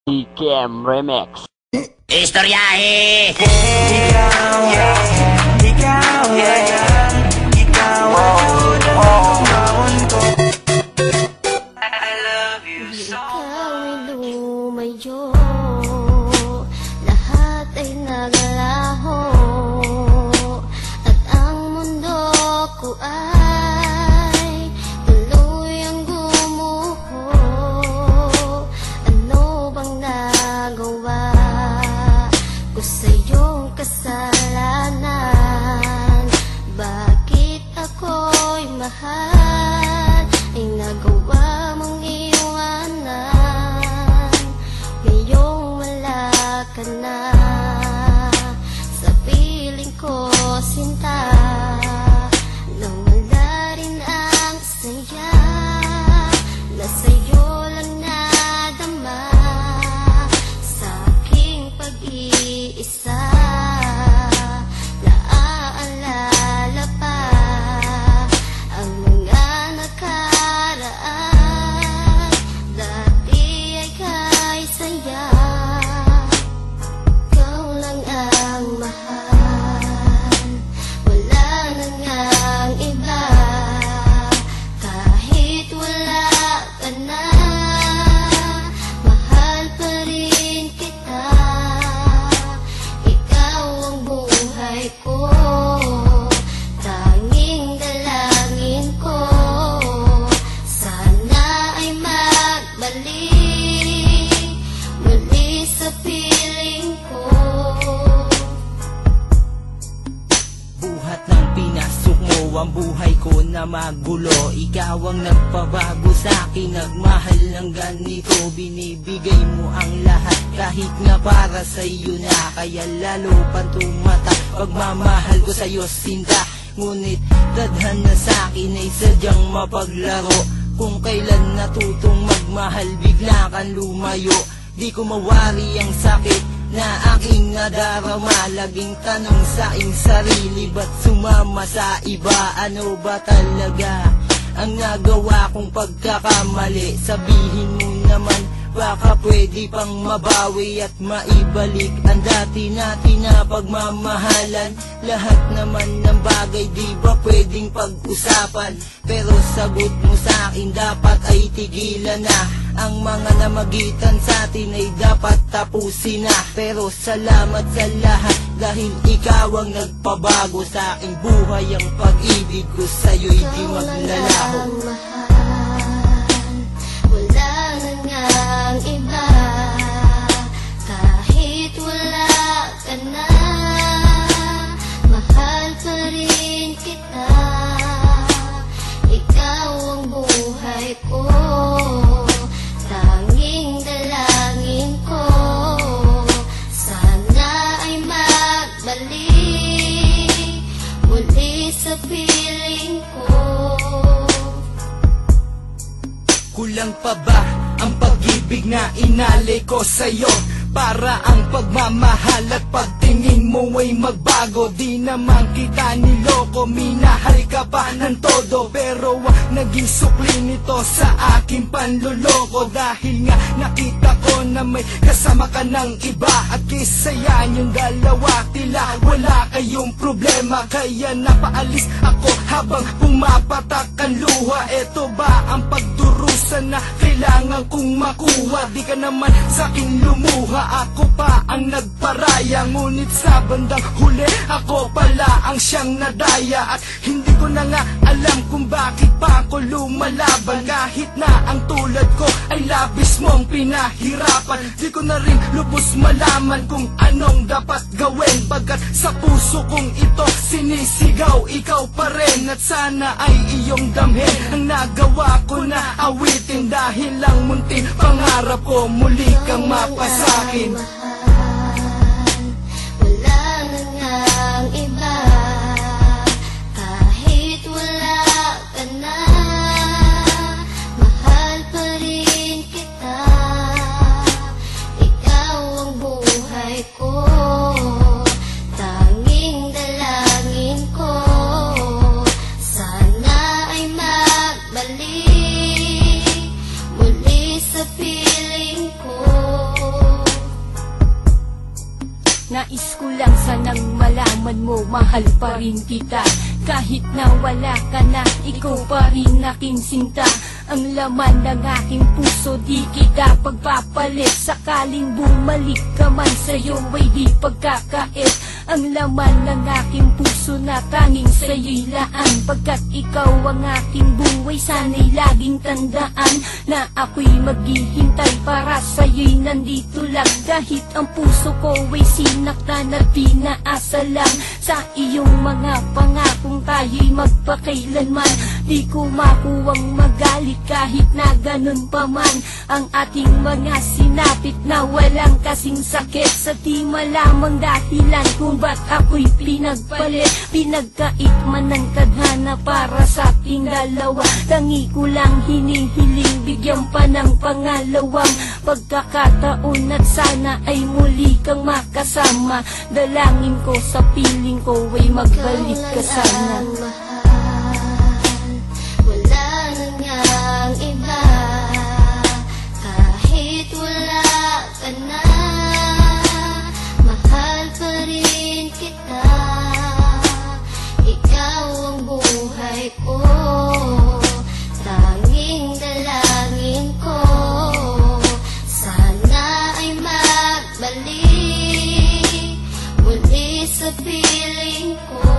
Ikem Remix. Istoryahe! Ikaw, ikaw, ikaw ang tunang ko. I love you so. Ikaw ay lumayo, lahat ay naglaho, at ang mundo ko ay tuluyang gumuho. Ano bang nagawa ko sa iyong kasalanan? Bakit ako'y mahal ay nagawa mong iwanan? Ngayong wala ka na sa piling ko, sinta, nang wala rin ang saya na sa'yo lang nadama sa aking pag-iisa. Naaalala pa ang mga nakaraan, dati ay kay saya. Ikaw lang ang mahal, wala na ngang iba. Kahit wala ka na, mahal pa rin kita. Ikaw ang buhay ko, tanging dalangin ko. Sana ay magbalik muli sa piling ko. Buhat ng pinasok mo ang buhay ko na magulo. Ikaw ang nagpabago sa'kin, nagmahal ng ganito. Binibigay mo ang lahat kahit nga para sa'yo na. Kaya lalo pang tumatak pagmamahal ko sa'yo, sinta. Ngunit dadhan na sa'kin ay sadyang mapaglaro. Kung kailan natutong magmahal, bigla kang lumayo. Di ko mawari ang sakit na aking nadarama. Laging tanong sa aking sarili, ba't sumama sa iba? Ano ba talaga ang nagawa kong pagkakamali? Sabihin mo naman, baka pwede pang mabawi at maibalik ang dati natin na pagmamahalan. Lahat naman ng bagay di ba pwedeng pag-usapan? Pero sagot mo sa akin, dapat ay tigilan na. Ang mga namagitan sa atin ay dapat tapusin na. Pero salamat sa lahat dahil ikaw ang nagpabago sa aking buhay. Ang pag-ibig ko sa'yo'y di maglalaho. Ikaw lang ang mahal, wala na ngang iba. Kahit wala ka na, mahal pa rin kita. Ikaw ang buhay ko, tanging dalangin ko. Sana ay magbalik muli sa piling ko. Kulang pa ba ang pag-ibig na inalay ko sa'yo? Para ang pagmamahal at pagtingin mo ay magbago. Di naman kita niloko, minahal ka pa ng todo. Pero naging sukli nito sa aking panluloko. Dahil nga nakita ko na may kasama ka ng iba. At kisa yan yung dalawa, tila wala kayong problema. Kaya napaalis ako habang pumapatak ang luha. Eto ba ang pagdurusa na kailangan kong makuha? Di ka naman sa'kin lumuha, ako pa ang nagparaya. Ngunit sa bandang huli, ako pala ang siyang nadaya. At hindi ko na nga alam kung bakit pa ako lumalaban. Kahit na ang tulad ko ay labis mong pinahirapan. Di ko na rin lubos malaman kung anong dapat gawin. Pagkat sa puso kong ito sinisigaw, ikaw pa rin. At sana ay iyong damhin ang nagawa ko na awitin. Dahil lang munting pangarap ko, muli kang mapasakin. Mahal, wala na ngang iba. Kahit wala ka na, mahal pa rin kita. Ikaw ang buhay ko, tanging dalangin ko. Sana ay magbalik muli sa piling ko. Nais ko lang sanang malaman mo, mahal pa rin kita. Kahit na wala ka na, ikaw pa rin aking sinta. Ang laman ng aking puso, di kita pagpapalit. Sakaling bumalik ka man, sa'yo ay di pagkakait. Ang laman ng aking puso na tanging sa'yo'y laan. Pagkat ikaw ang aking buhay, sana'y laging tandaan na ako'y maghihintay para sa'yo'y nandito lang. Kahit ang puso ko ay sinaktan at pinaasa lang sa iyong mga pangakong tayo'y magpakailanman. Di ko makuwang magalit kahit na ganun pa man ang ating mga sinapit na walang kasing sakit. Sa di malamang dahilan kung ba't ako'y pinagpalit. Pinagkait man ng tadhana para sa ating dalawa. Tangi ko lang hinihiling, bigyan pa ng pangalawang pagkakataon at sana ay muli kang makasama. Dalangin ko sa piling ko ay magbalik ka sana. Wala na ngang iba, kahit wala ka na, mahal pa rin kita. Ikaw ang buhay ko, tanging dalangin ko, sana ay magbalik muli sa piling ko.